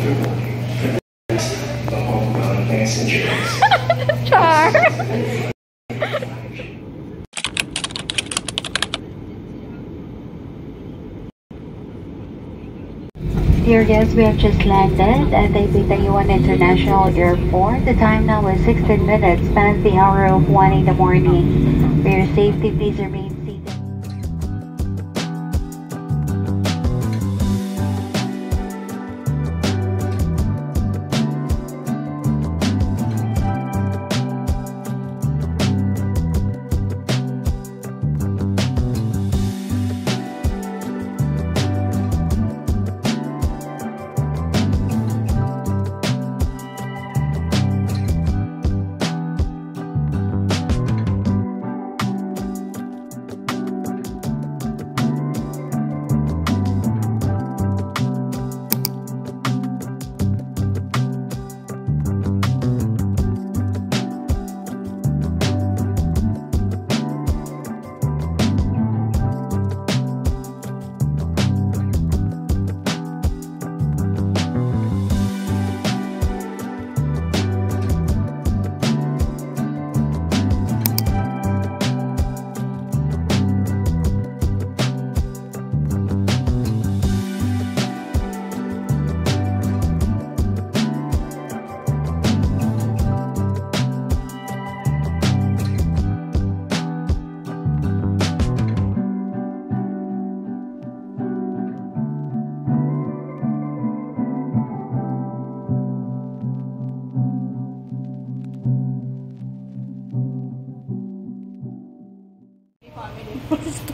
Char! Dear guests, we have just landed at Taipei Taiyuan International Airport. The time now is 16 minutes past the hour of 1 in the morning. For your safety, please remain seated.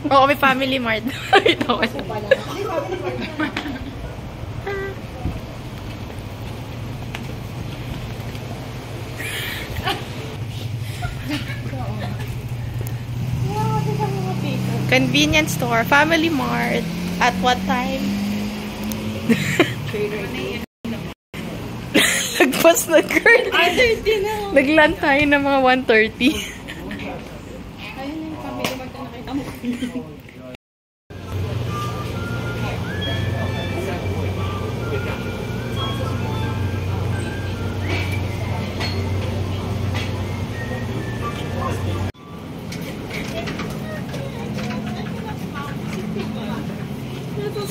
Oo, may Family Mart. Ito. Convenience store, Family Mart. At what time? Lagpas na, girl. 30 na. Nagland tayo ng mga 1:30.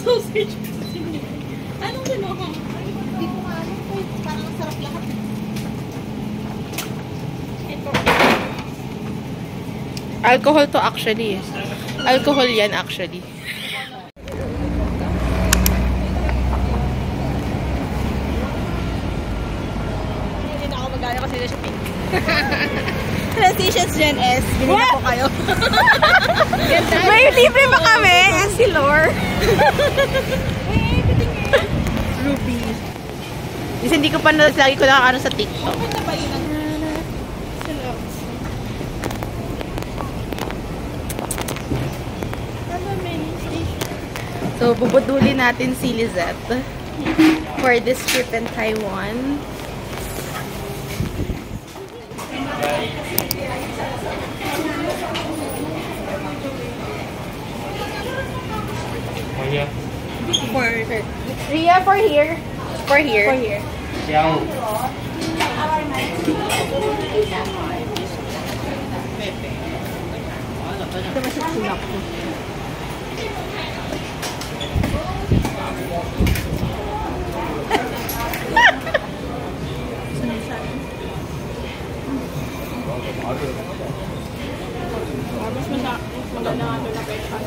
Sausage. Anong gano'n? Hindi ko nga alam po. Parang sarap lahat. Ito. Alcohol to actually. Alcohol yan actually. Hindi na ako mag-gaya kasi na siya pink. Transitions Gen S. Binila ko kayo. May libre ba kami? Asilor. Ruby. Kasi hindi ko pa lagi ko nakakaano sa TikTok. Ano ba yun? So, bubudulin natin si Lizette for this trip in Taiwan. For Ria, for here. For here. For here. Xiao. Ito ba siya tulak ko? Mas maganda nga doon na pesa.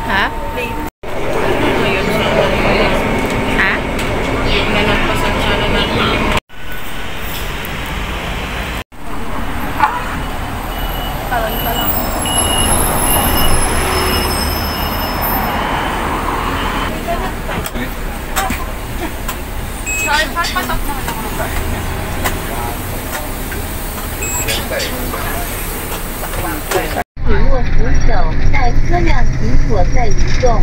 Ha? Ha? Nalagpasan sana natin. Parang pa lang. Patok naman ako. 请握扶手，待车辆行驶再移动。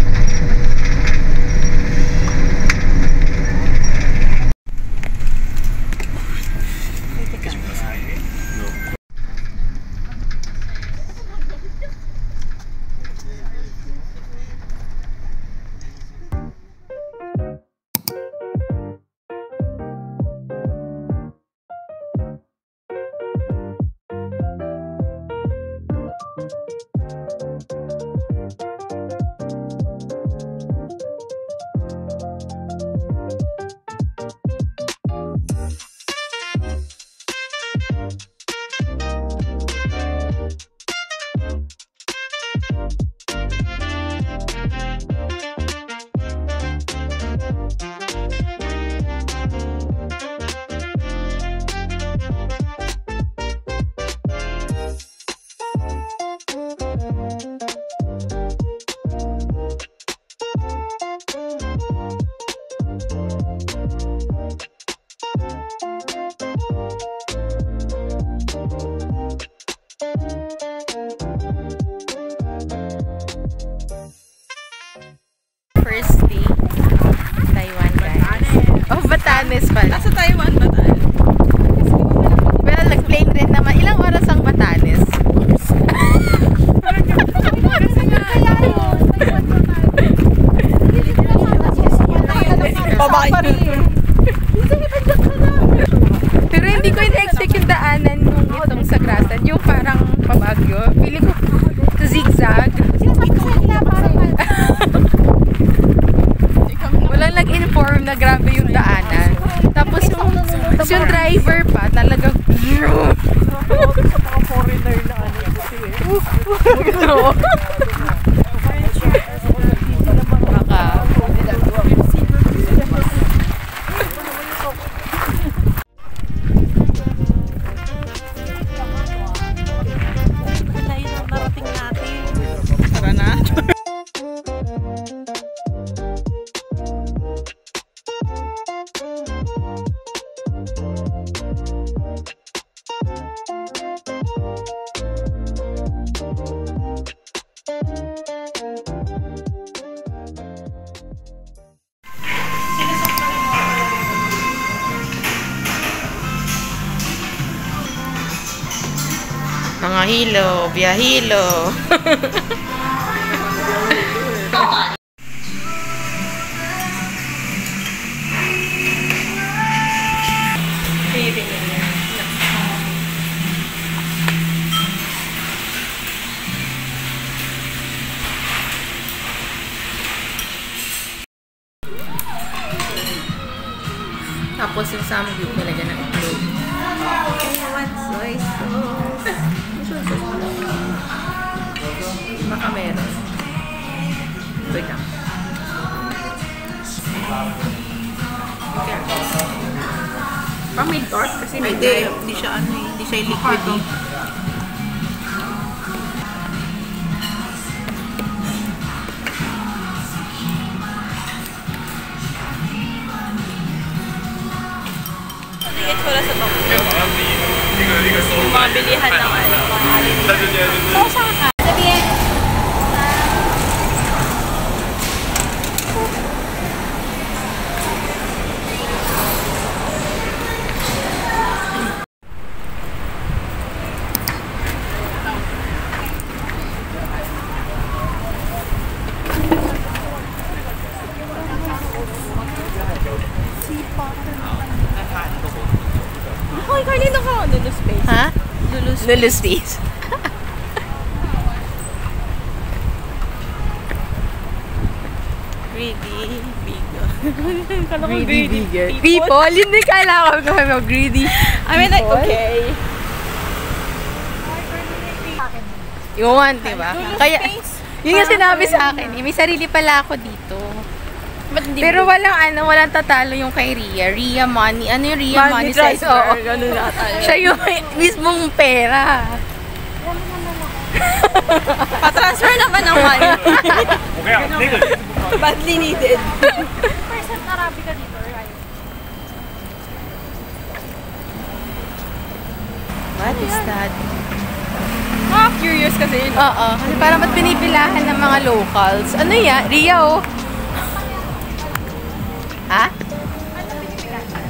Batanes pala. Nasa Taiwan ba tayo? Well, nag-plane rin naman. Ilang oras ang Batanes? Pero hindi ko ina-expect yung daanan nung itong Sagrasan. Yung parang pabagyo. Feeling ko zigzag. Walang nag-inform na grabe yung daanan. Tapos yung driver pa talagang Sa mga foreigner na ano kasi Layo ng narating natin. Tara na. mga hilo, biyahilo. Tapos yung samgyup nilagyan ng itlog. Soy sauce. Baka meron. Wait lang. Pang mid torch kasi Hindi siya ano eh. Hindi siya liquid eh. Tingin ko lang sa top. Yung mga bilihan ng ano. So, saan ka? Sabihin. Hoy, kanina ka. Lulu space. Ha? Lulu space. Lulu space. Greedy. Bigger. Kala ko Greedy bigger. People? Yun din kala ko greedy. I mean like, okay. Yun, diba? Kaya, yun yung sinabi sa akin. May sarili pala ako dito. Pero walang tatalo yung kay Ria. Ria money. Ano yung Ria money size? Oo. Ganun na tayo. Siya yung mismong pera. Pa-transfer naman ng money. Badly needed. Percent Arabi ka dito, right? What is that? Curious kasi yun. Oo. Kasi parang ba't pinipilahan ng mga locals? Ano yan? Ria, oh. Ha?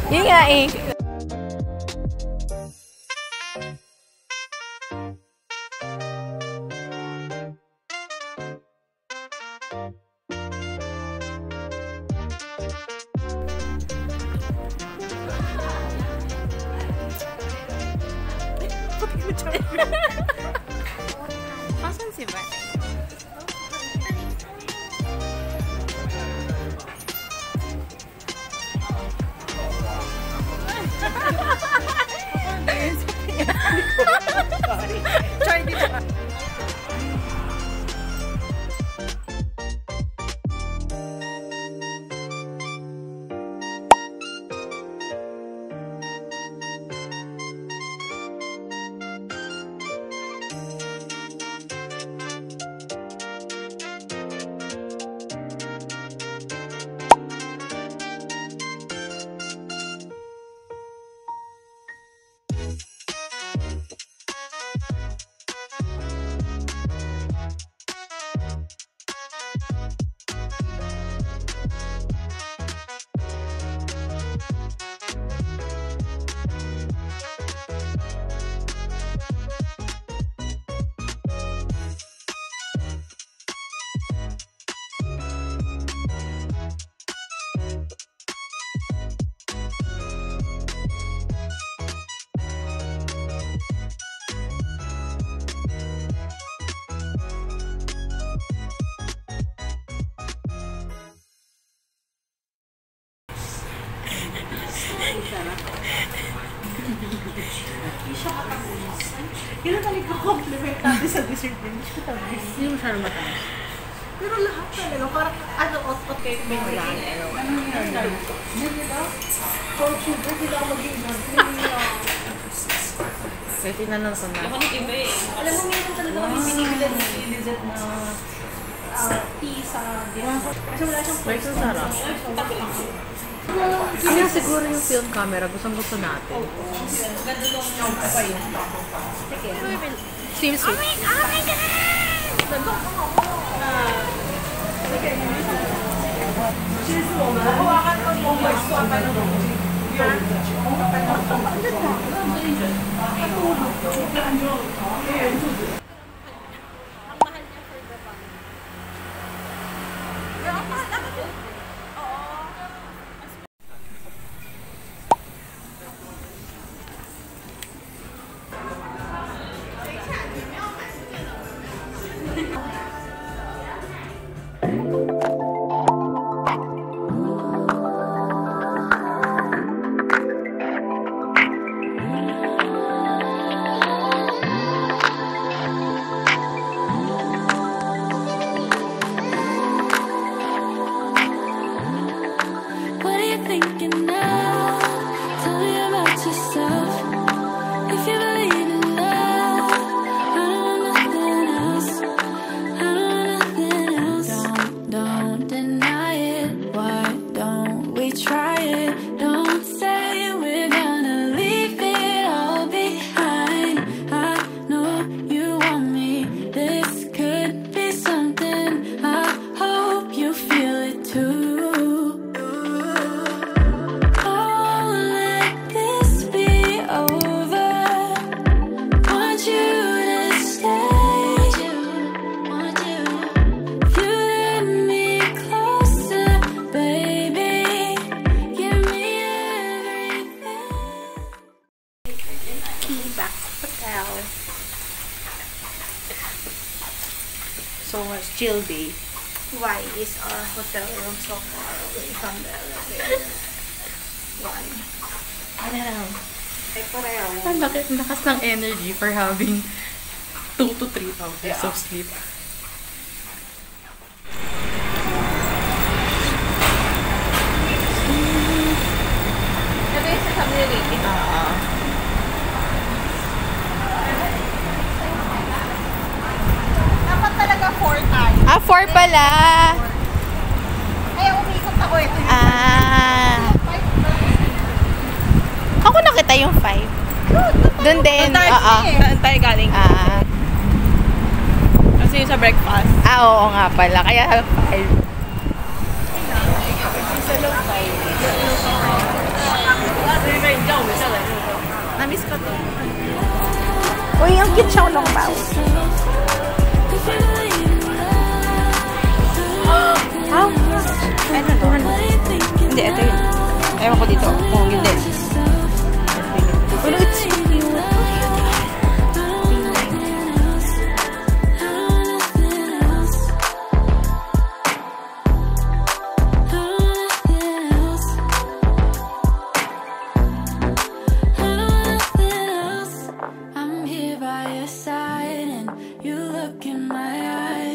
Yun nga eh. Asan si Van? Try dito ka. Hindi siya matamis. Yun ang nagka-compliment natin sa dessert din. Hindi siya matamis. Hindi mo siya matamis. Pero lahat talaga, parang ot-ot kayo may wala. Ano yan? Hindi ba? Cold sugar, sila ako mag-iinag. Kasi tinanong ko na. Alam mo, meron talaga kami binibilan ni Lizette na tea sa dinner. Kasi wala siyang Wait, ang sarap. Kaya siguro yung film camera, gustong-gusto natin. ganda nung yung kapay. Sige. Swimsuit. Hawakan ko yung gusto ang panong. So much chill day. Why is our hotel room so far away from the elevator? Why? I don't know. Ay, pareho. Ang lakas ng energy for having 2 to 3 hours of sleep. Ito yung sasabi na rating. Dapat talaga 4 times. 4 pala. Kaya umikot ako ito. Ako nakita yung 5. Doon din. Saan tayo galing? Kasi yung sa breakfast. Oo nga pala. Kaya 5. Namiss ko to. Uy, ang cute siya ng bao. How? Ano to? Hindi, ito yun. Ewan ko dito. Kung hindi. Pero it's so cute. I'm here by your side and you look in my eyes.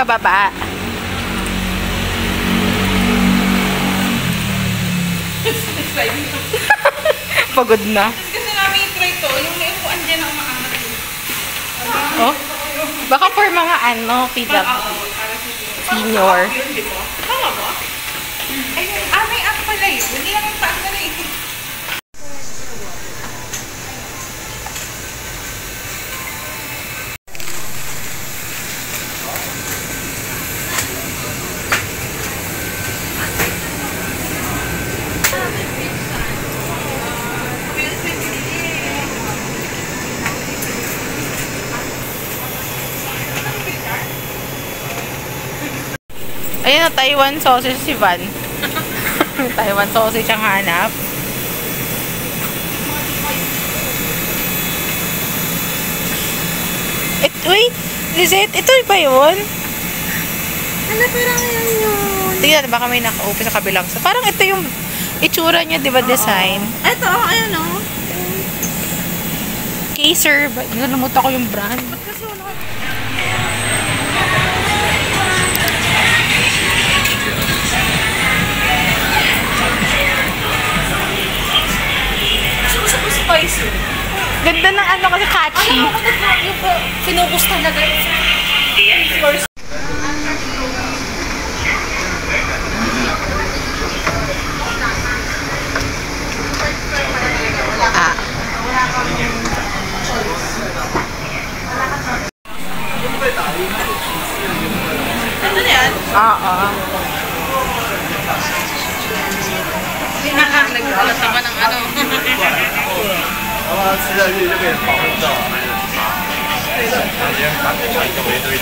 Pababa. Pagod na. Kasi namin try to, yung may upuan dyan ang maangat. Oh? Baka for mga senior. Tama ba? Ayun, may app pala yun. Hindi naman pa na eh. Ayun na, Taiwan sausage si Van. Taiwan sausage ang hanap. Wait, Lizette, ito ba yun? Ano, parang yan yun. Tingnan, baka may naka-open sa kabilang. So, parang ito yung itsura niya, di ba, design? Ito, ayun o. Kaser, nalimutan ko yung brand. Kasi wala. Spicy. Ganda ng ano kasi catchy. Yung pinubos talaga. Ah. Ano na yan? Oo. Nagbalat naman ng ano. 吃下去就被人保护到了。直接打给他一个围堆，